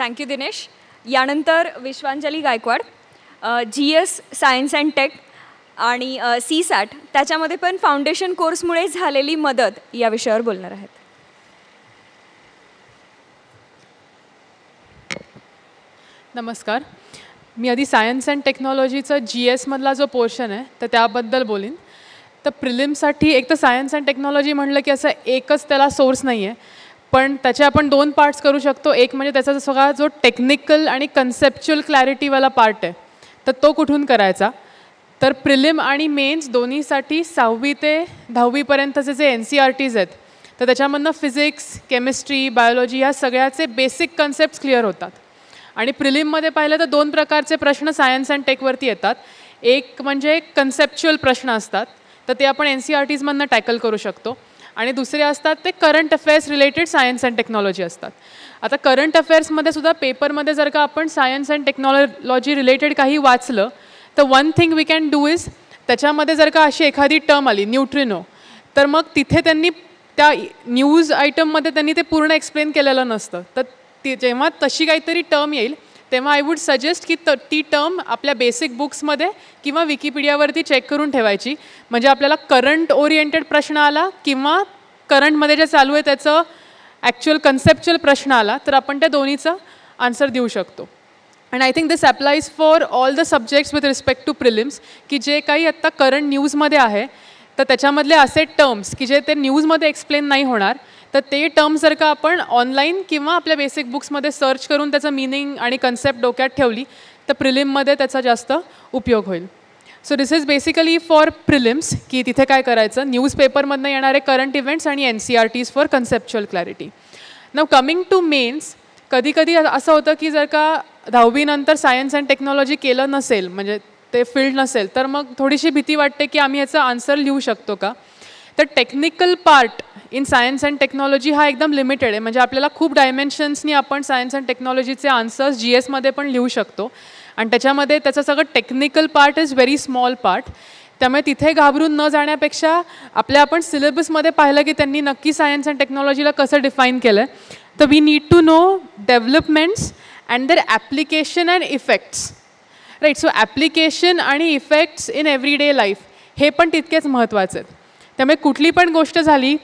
Thank you Dinesh. यानंतर Vishwanjali Gaikwad GS science and tech आणि CSAT त्याच्यामध्ये पण फाउंडेशन कोर्समुळे झालेली मदत या विषयावर बोलणार आहेत. नमस्कार. मी आधी सायन्स अँड टेक्नॉलॉजीचं GS मधला जो पोर्शन आहे तर त्याबद्दल बोलीन. तर प्रिलिमसाठी एक तर सायन्स अँड टेक्नॉलॉजी म्हटलं की असं एकच त्याला सोर्स नाही आहे, पण त्याचे आपण दोन पार्ट्स करू शकतो. एक म्हणजे त्याचा सगळा जो टेक्निकल आणि कन्सेप्च्युअल क्लॅरिटीवाला पार्ट आहे तर तो कुठून करायचा. तर प्रिलिम आणि मेन्स दोन्हीसाठी 6वी ते 10वीपर्यंतचे जे NCERTs आहेत तर त्याच्यामधनं फिजिक्स, केमिस्ट्री, बायोलॉजी ह्या सगळ्याचे बेसिक कन्सेप्ट्स क्लिअर होतात. आणि प्रिलिममध्ये पाहिलं तर दोन प्रकारचे प्रश्न सायन्स अँड टेकवरती येतात. एक म्हणजे कन्सेप्च्युअल प्रश्न असतात तर ते आपण NCERTsमधनं टॅकल करू शकतो, आणि दुसरे असतात ते current affairs related science and technology असतात. आता करंट अफेअर्समध्ये सुद्धा पेपरमध्ये जर का आपण सायन्स अँड टेक्नॉलॉजी रिलेटेड काही वाचलं तर one thing we can do is, त्याच्यामध्ये जर का अशी एखादी टर्म आली न्यूट्रिनो, तर मग तिथे त्यांनी त्या न्यूज आयटममध्ये त्यांनी ते पूर्ण एक्सप्लेन केलेलं नसतं. तर जेव्हा तशी काहीतरी टर्म येईल तेव्हा आय वुड सजेस्ट की ती टर्म आपल्या बेसिक बुक्समध्ये किंवा विकिपीडियावरती चेक करून ठेवायची. म्हणजे आपल्याला करंट ओरिएंटेड प्रश्न आला किंवा करंटमध्ये जे चालू आहे त्याचं ॲक्च्युअल कन्सेप्च्युअल प्रश्न आला तर आपण त्या दोन्हीचं आन्सर देऊ शकतो. And I think this applies for all the subjects with respect to prelims, की जे काही आत्ता करंट न्यूजमध्ये आहे तर त्याच्यामधले असे टर्म्स की जे ते न्यूजमध्ये एक्सप्लेन नाही होणार, तर ते टर्म्स जर का आपण ऑनलाईन किंवा आपल्या बेसिक बुक्समध्ये सर्च करून त्याचं मिनिंग आणि कन्सेप्ट डोक्यात ठेवली तर प्रिलिममध्ये त्याचा जास्त उपयोग होईल. So this is basically for prelims, की तिथे काय करायचं, न्यूजपेपरमधनं येणारे करंट इव्हेंट्स आणि NCERTs for conceptual clarity. Now coming to mains, कधी कधी असं होतं की जर का 10वीनंतर सायन्स अँड टेक्नॉलॉजी केलं नसेल, म्हणजे ते फील्ड नसेल, तर मग थोडीशी भीती वाटते की आम्ही याचा आन्सर लिहू शकतो का. तर technical part in science and technology हा एकदम लिमिटेड आहे. म्हणजे आपल्याला खूप डायमेन्शन्सनी आपण सायन्स अँड टेक्नॉलॉजीचे आन्सर्स GSमध्ये पण लिहू शकतो, आणि त्याच्यामध्ये त्याचं सगळं technical part is very small part. त्यामुळे तिथे घाबरून न जाण्यापेक्षा आपण सिलेबसमध्ये पाहिलं की त्यांनी नक्की सायन्स अँड टेक्नॉलॉजीला कसं डिफाईन केलं आहे. तर we need to know developments and their application and effects, right. So application आणि इफेक्ट्स इन एव्हरीडे लाईफ हे पण तितकेच महत्त्वाचे आहेत. त्यामुळे कुठली पण गोष्ट झाली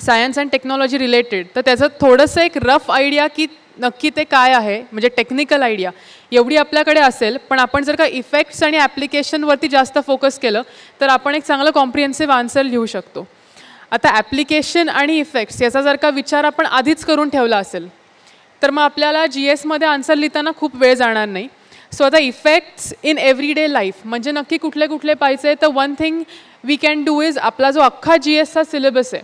सायन्स अँड टेक्नॉलॉजी रिलेटेड तर त्याचं थोडंसं एक रफ आयडिया की नक्की ते काय आहे, म्हणजे टेक्निकल आयडिया एवढी आपल्याकडे असेल, पण आपण जर का इफेक्ट्स आणि ॲप्लिकेशनवरती जास्त फोकस केलं तर आपण एक चांगलं कॉम्प्रिहेन्सिव्ह आन्सर लिहू शकतो. आता ॲप्लिकेशन आणि इफेक्ट्स याचा जर का विचार आपण आधीच करून ठेवला असेल तर मग आपल्याला GSमध्ये आन्सर लिहिताना खूप वेळ जाणार नाही. सो आता इफेक्ट्स इन एव्हरीडे लाईफ म्हणजे नक्की कुठले कुठले पाहिजे, तर one thing we can do is, आपला जो अख्खा GSचा सिलेबस आहे,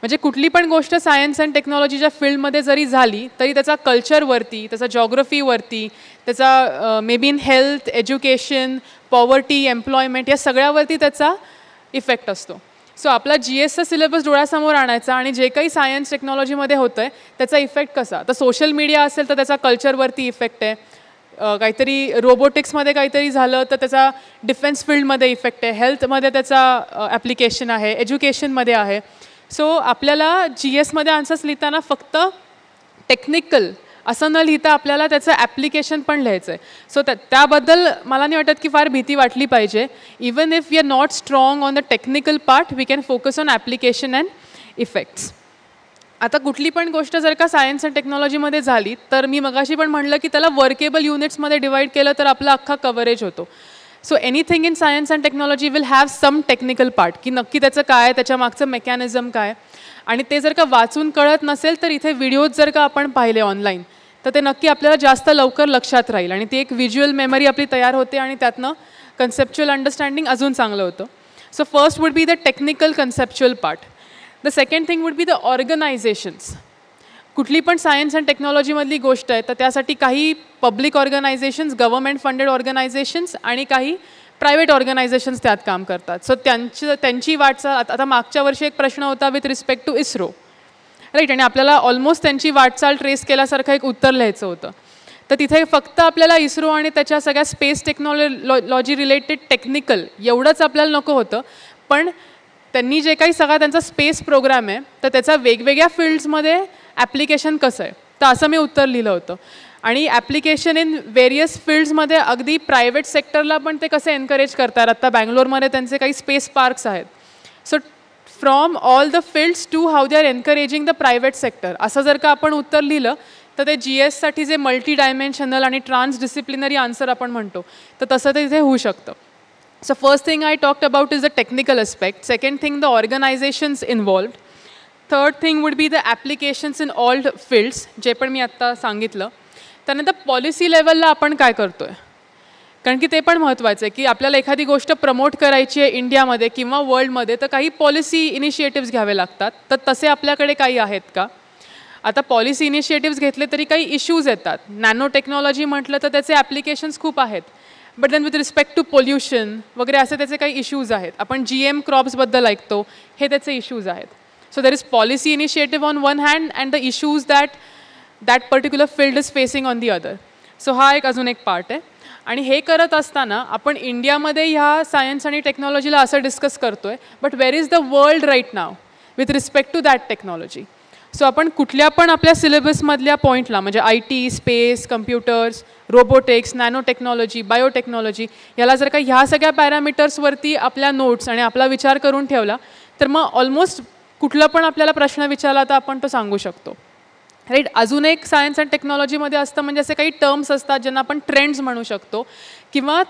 म्हणजे कुठली पण गोष्ट सायन्स अँड टेक्नॉलॉजीच्या फील्डमध्ये जरी झाली तरी त्याचा कल्चरवरती, त्याचा जॉग्रफीवरती, त्याचा may be in health, education, poverty, employment या सगळ्यावरती त्याचा इफेक्ट असतो. सो आपला GSचा सिलेबस डोळ्यासमोर आणायचा आणि जे काही सायन्स टेक्नॉलॉजीमध्ये होतं आहे त्याचा इफेक्ट कसा. तर सोशल मीडिया असेल तर त्याचा कल्चरवरती इफेक्ट आहे, काहीतरी रोबोटिक्समध्ये काहीतरी झालं तर त्याचा डिफेन्स फील्डमध्ये इफेक्ट आहे, हेल्थमध्ये त्याचा ॲप्लिकेशन आहे, एज्युकेशनमध्ये आहे. सो आपल्याला GSमध्ये आन्सर्स लिहिताना फक्त टेक्निकल असं न लिहिता आपल्याला त्याचं ॲप्लिकेशन पण लिहायचं आहे. सो त्याबद्दल मला नाही वाटत की फार भीती वाटली पाहिजे. Even if we are not strong on the technical part we can focus on application and effects. आता कुठली पण गोष्ट जर का सायन्स अँड टेक्नॉलॉजीमध्ये झाली तर मी मगाशी पण म्हटलं की त्याला वर्केबल युनिट्समध्ये डिवाईड केलं तर आपला अख्खा कव्हरेज होतो. So anything in science and technology will have some technical part, की नक्की त्याचं काय, त्याच्या मागचं मेकॅनिझम काय, आणि ते जर का वाचून कळत नसेल तर इथे व्हिडिओज जर का आपण पाहिले ऑनलाईन तर ते नक्की आपल्याला जास्त लवकर लक्षात राहील आणि ती एक व्हिज्युअल मेमरी आपली तयार होते आणि त्यातनं कन्सेप्च्युअल अंडरस्टँडिंग अजून चांगलं होतं. So first would be the technical conceptual part. The second thing would be the organisations. कुठली पण सायन्स अँड टेक्नॉलॉजीमधली गोष्ट आहे तर त्यासाठी काही public organisations, government funded organisations आणि काही प्रायव्हेट ऑर्गनायझेशन्स त्यात काम करतात. सो त्यांची वाटचाल, आता मागच्या वर्षी एक प्रश्न होता with respect to ISRO, right, आणि आपल्याला ऑलमोस्ट त्यांची वाटचाल ट्रेस केल्यासारखं एक उत्तर लिहायचं होतं. तर तिथे फक्त आपल्याला इस्रो आणि त्याच्या सगळ्या स्पेस टेक्नॉलॉजी रिलेटेड टेक्निकल एवढंच आपल्याला नको होतं, पण त्यांनी जे काही सगळा त्यांचा स्पेस प्रोग्राम आहे तर त्याचा वेगवेगळ्या फील्ड्समध्ये ॲप्लिकेशन कसं आहे तर असं मी उत्तर लिहिलं होतं. आणि ॲप्लिकेशन इन व्हेरियस फील्ड्समध्ये अगदी प्रायव्हेट सेक्टरला पण ते कसे एनकरेज करतात. आत्ता बँगलोरमध्ये त्यांचे काही स्पेस पार्क्स आहेत. So from all the fields to how they are encouraging the private sector, असं जर का आपण उत्तर लिहिलं तर ते GSसाठी जे मल्टी डायमेन्शनल आणि ट्रान्सडिसिप्लिनरी आन्सर आपण म्हणतो तर तसं ते इथे होऊ शकतं. So first thing I talked about is the technical aspect. Second thing, the organizations involved. Third thing would be the applications in all fields, जे पण मी आत्ता सांगितलं. त्यानंतर पॉलिसी लेवलला आपण काय करतो आहे, कारण की ते पण महत्त्वाचं आहे की आपल्याला एखादी गोष्ट प्रमोट करायची आहे इंडियामध्ये किंवा वर्ल्डमध्ये तर काही पॉलिसी इनिशिएटिव्स घ्यावे लागतात. तर तसे आपल्याकडे काही आहेत का. आता पॉलिसी इनिशिएटिव्स घेतले तरी काही इश्यूज येतात. नॅनो टेक्नॉलॉजी म्हटलं तर त्याचे ॲप्लिकेशन्स खूप आहेत. But then with respect to pollution वगैरे असे त्याचे काही इश्यूज आहेत. आपण GM क्रॉप्सबद्दल ऐकतो, हे त्याचे इश्यूज आहेत. So there is policy initiative on one hand and the issues that particular field is facing on the other. So हा एक अजून एक पार्ट आहे. आणि हे करत असताना आपण इंडियामध्ये ह्या सायन्स आणि टेक्नॉलॉजीला असं डिस्कस करतो आहे, but where is the world right now with respect to that technology. So आपण कुठल्या पण आपल्या सिलेबसमधल्या पॉईंटला म्हणजे IT, space, computers, robotics, nano technology, biotechnology याला जर का ह्या सगळ्या पॅरामीटर्सवरती आपल्या नोट्स आणि आपला विचार करून ठेवला तर मग ऑलमोस्ट कुठला पण आपल्याला प्रश्न विचारला तर आपण तो सांगू शकतो. राईट. अजून एक सायन्स अँड टेक्नॉलॉजीमध्ये असतं म्हणजे असे काही टर्म्स असतात ज्यांना आपण ट्रेंड्स म्हणू शकतो किंवा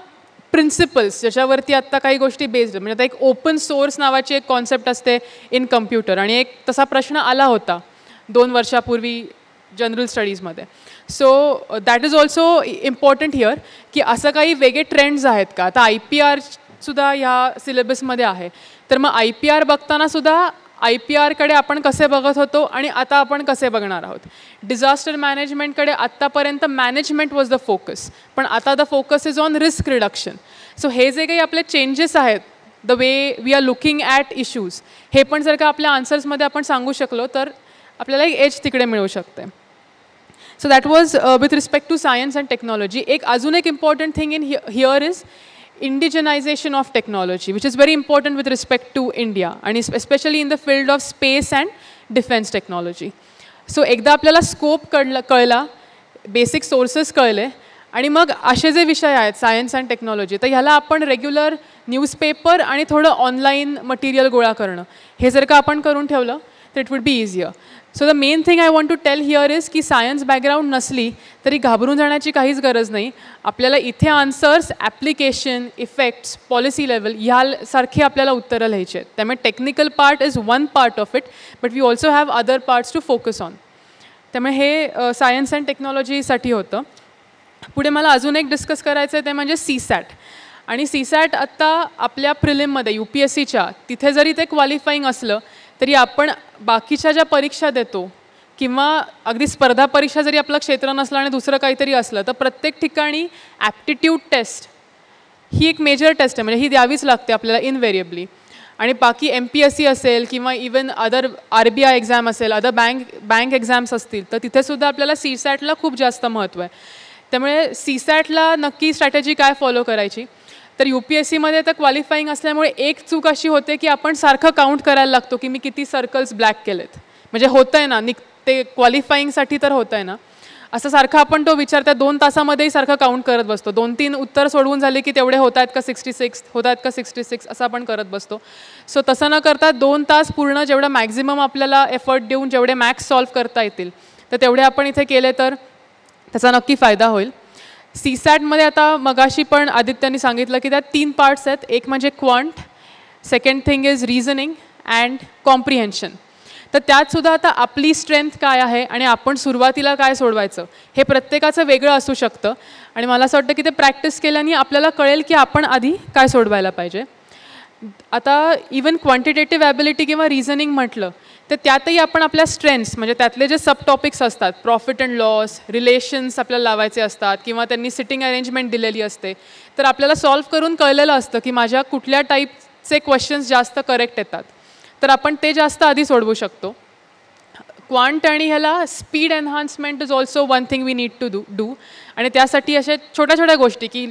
प्रिन्सिपल्स ज्याच्यावरती आत्ता काही गोष्टी बेस्ड. म्हणजे आता एक ओपन सोर्स नावाची एक कॉन्सेप्ट असते इन कम्प्युटर आणि एक तसा प्रश्न आला होता 2 वर्षापूर्वी जनरल स्टडीजमध्ये. So that is also important here की असं काही वेगळे ट्रेंड्स आहेत का. आता IPRसुद्धा ह्या सिलेबसमध्ये आहे. तर मग IPR बघताना सुद्धा IPRकडे आपण कसे बघत होतो आणि आता आपण कसे बघणार आहोत. डिझास्टर मॅनेजमेंटकडे आत्तापर्यंत मॅनेजमेंट वॉज द फोकस, पण आता the focus is on risk reduction. So हे जे काही आपले चेंजेस आहेत, the way we are looking at issues, हे पण जर का आपल्या आन्सर्समध्ये आपण सांगू शकलो तर आपल्याला एक एज तिकडे मिळू शकते. So that was with respect to science and technology. एक अजून एक important thing in here is indigenization of technology, which is very important with respect to India and especially in the field of space and defense technology. So एकदा आपल्याला scope कळला, basic sources कळले आणि मग असे जे विषय आहेत सायन्स अँड टेक्नॉलॉजी तर ह्याला आपण रेग्युलर न्यूजपेपर आणि थोडं ऑनलाईन मटेरियल गोळा करणं हे जर का आपण करून ठेवलं तर it would be easier. So the main thing I want to tell here is की सायन्स बॅकग्राऊंड नसली तरी घाबरून जाण्याची काहीच गरज नाही. आपल्याला इथे answers, application, effects, policy level ह्यासारखी आपल्याला उत्तरं लिहायची आहेत. त्यामुळे technical part is one part of it, but we also have other parts to focus on. त्यामुळे हे सायन्स अँड टेक्नॉलॉजीसाठी होतं. पुढे मला अजून एक डिस्कस करायचं आहे ते म्हणजे CSAT. आणि CSAT आत्ता आपल्या प्रिलिममध्ये UPSCच्या तिथे जरी ते क्वालिफाईंग असलं तरी आपण बाकीच्या ज्या परीक्षा देतो किंवा अगदी स्पर्धा परीक्षा जरी आपलं क्षेत्र नसलं आणि दुसरं काहीतरी असलं तर प्रत्येक ठिकाणी ॲप्टिट्यूड टेस्ट ही एक मेजर टेस्ट आहे, म्हणजे ही द्यावीच लागते आपल्याला इनव्हेरिएबली. आणि बाकी MPSC असेल किंवा इवन अदर RBI एक्झाम असेल, अदर बँक एक्झाम्स असतील तर तिथेसुद्धा आपल्याला CSATला खूप जास्त महत्त्व आहे. त्यामुळे CSATला नक्की स्ट्रॅटेजी काय फॉलो करायची तर UPSCमध्ये तर क्वालिफाईंग असल्यामुळे एक चूक अशी होते की आपण सारखं काउंट करायला लागतो की मी किती सर्कल्स ब्लॅक केलेत. म्हणजे होतं आहे ना ते क्वालिफाईंगसाठी तर होतं आहे ना, असं सारखं आपण तो विचारता 2 तासामध्येही सारखं काउंट करत बसतो. 2-3 उत्तर सोडवून झाले की तेवढे होत आहेत का 66, होत आहेत का 66 असं आपण करत बसतो. सो तसं न करता 2 तास पूर्ण जेवढं मॅक्झिमम आपल्याला एफर्ट देऊन जेवढे मॅथ्स सॉल्व्ह करता येतील तर तेवढे आपण इथे केले तर त्याचा नक्की फायदा होईल. CSATमध्ये आता मगाशी पण आदित्याने सांगितलं की त्यात 3 पार्ट्स आहेत. एक म्हणजे quant, second thing is reasoning and comprehension. तर त्यातसुद्धा आता आपली स्ट्रेंथ काय आहे आणि आपण सुरुवातीला काय सोडवायचं हे प्रत्येकाचं वेगळं असू शकतं. आणि मला असं वाटतं की ते प्रॅक्टिस केल्याने आपल्याला कळेल की आपण आधी काय सोडवायला पाहिजे. आता इवन क्वांटिटेटिव्ह ॲबिलिटी किंवा रिझनिंग म्हटलं तर त्यातही आपण आपल्या स्ट्रेंथ्स म्हणजे त्यातले जे सब टॉपिक्स असतात, प्रॉफिट अँड लॉस, रिलेशन्स आपल्याला लावायचे असतात किंवा त्यांनी सिटिंग अरेंजमेंट दिलेली असते तर आपल्याला सॉल्व्ह करून कळलेलं असतं की माझ्या कुठल्या टाईपचे क्वेश्चन्स जास्त करेक्ट येतात तर आपण ते जास्त आधी सोडवू शकतो. क्वांट आणि ह्याला speed enhancement is also one thing we need to do. आणि त्यासाठी अशा छोट्या छोट्या गोष्टी की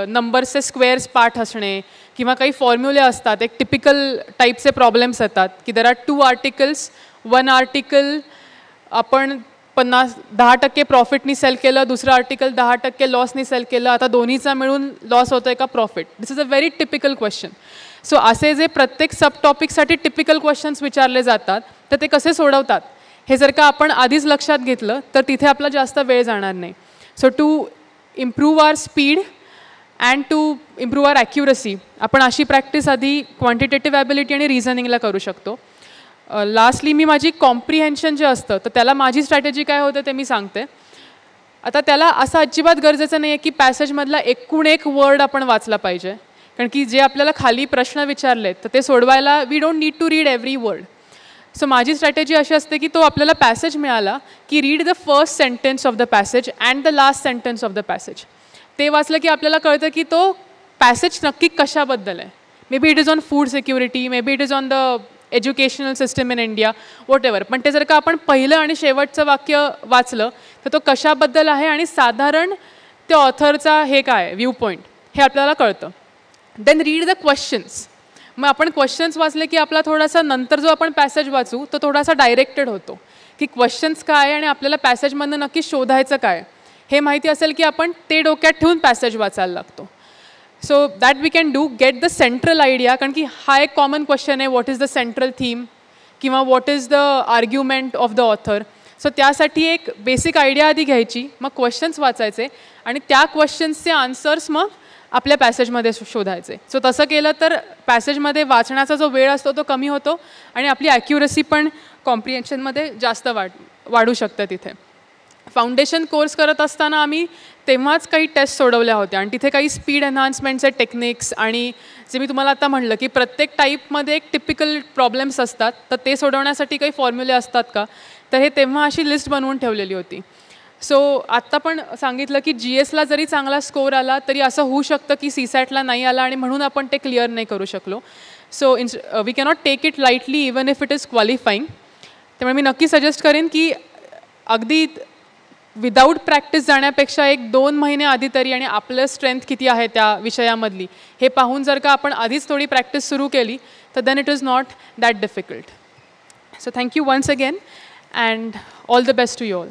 नंबर्सचे स्क्वेअर्स पाठ असणे किंवा काही फॉर्म्युले असतात. एक टिपिकल टाईपचे प्रॉब्लेम्स येतात की देर आर 2 आर्टिकल्स, 1 आर्टिकल आपण 10% प्रॉफिटनी सेल केलं, दुसरं आर्टिकल 10% लॉसनी सेल केलं, आता दोन्हीचा मिळून लॉस होतो आहे का profit? This is a very typical question. So असे जे प्रत्येक सब टॉपिकसाठी टिपिकल क्वेश्चन्स विचारले जातात तर ते कसे सोडवतात हे जर का आपण आधीच लक्षात घेतलं तर तिथे आपला जास्त वेळ जाणार नाही. So to improve our speed and to improve our accuracy आपण अशी प्रॅक्टिस आधी क्वांटिटेटिव्ह ॲबिलिटी आणि रिझनिंगला करू शकतो. लास्टली मी माझी कॉम्प्रिहेन्शन जे असतं तर त्याला माझी स्ट्रॅटेजी काय होतं ते मी सांगते. आता त्याला असं अजिबात गरजेचं नाही आहे की पॅसेजमधला एकूण एक वर्ड आपण वाचला पाहिजे, कारण की जे आपल्याला खाली प्रश्न विचारले तर ते सोडवायला we don't need to read every word. So माझी स्ट्रॅटेजी अशी असते की तो आपल्याला पॅसेज मिळाला की read the first sentence of the passage and the last sentence of the passage. ते वाचलं की आपल्याला कळतं की तो पॅसेज नक्की कशाबद्दल आहे. May be it is on food security, may be it is on the educational system in India, what ever. पण ते जर का आपण पहिलं आणि शेवटचं वाक्य वाचलं तर तो कशाबद्दल आहे आणि साधारण त्या ऑथरचा हे काय व्ह्यू पॉईंट हे आपल्याला कळतं. Then read the questions. मग आपण क्वेश्चन्स वाचले की आपला थोडासा नंतर जो आपण पॅसेज वाचू तो थोडासा डायरेक्टेड होतो की क्वेश्चन्स काय आणि आपल्याला पॅसेजमधनं नक्की शोधायचं काय हे माहिती असेल की आपण ते डोक्यात ठेवून पॅसेज वाचायला लागतो. So that we can do get the central idea, कारण की हा एक कॉमन क्वेश्चन आहे, what is the central theme किंवा what is the argument of the author. So त्यासाठी एक बेसिक आयडिया आधी घ्यायची, मग क्वेश्चन्स वाचायचे आणि त्या क्वेश्चन्सचे आन्सर्स मग आपल्या पॅसेजमध्ये शोधायचे. सो तसं केलं तर पॅसेजमध्ये वाचण्याचा जो वेळ असतो तो कमी होतो आणि आपली ॲक्युरसी पण कॉम्प्रिहेन्शनमध्ये जास्त वाढू शकतं. तिथे फाउंडेशन कोर्स करत असताना आम्ही तेव्हाच काही टेस्ट सोडवल्या होत्या आणि तिथे काही स्पीड एन्हान्समेंटचे टेक्निक्स आणि जे मी तुम्हाला आता म्हटलं की प्रत्येक टाईपमध्ये एक टिपिकल प्रॉब्लेम्स असतात तर ते सोडवण्यासाठी काही फॉर्म्युले असतात का, तर हे तेव्हा अशी लिस्ट बनवून ठेवलेली होती. सो आत्ता पण सांगितलं की GSला जरी चांगला स्कोर आला तरी असं होऊ शकतं की CSATला नाही आला आणि म्हणून आपण ते क्लिअर नाही करू शकलो. So we cannot take it lightly even if it is qualifying. त्यामुळे मी नक्की सजेस्ट करेन की अगदी विदाऊट प्रॅक्टिस जाण्यापेक्षा 1-2 महिने आधी तरी आणि आपलं स्ट्रेंथ किती आहे त्या विषयामधली हे पाहून जर का आपण आधीच थोडी प्रॅक्टिस सुरू केली तर then it is not that difficult. So thank you once again and all the best to you all.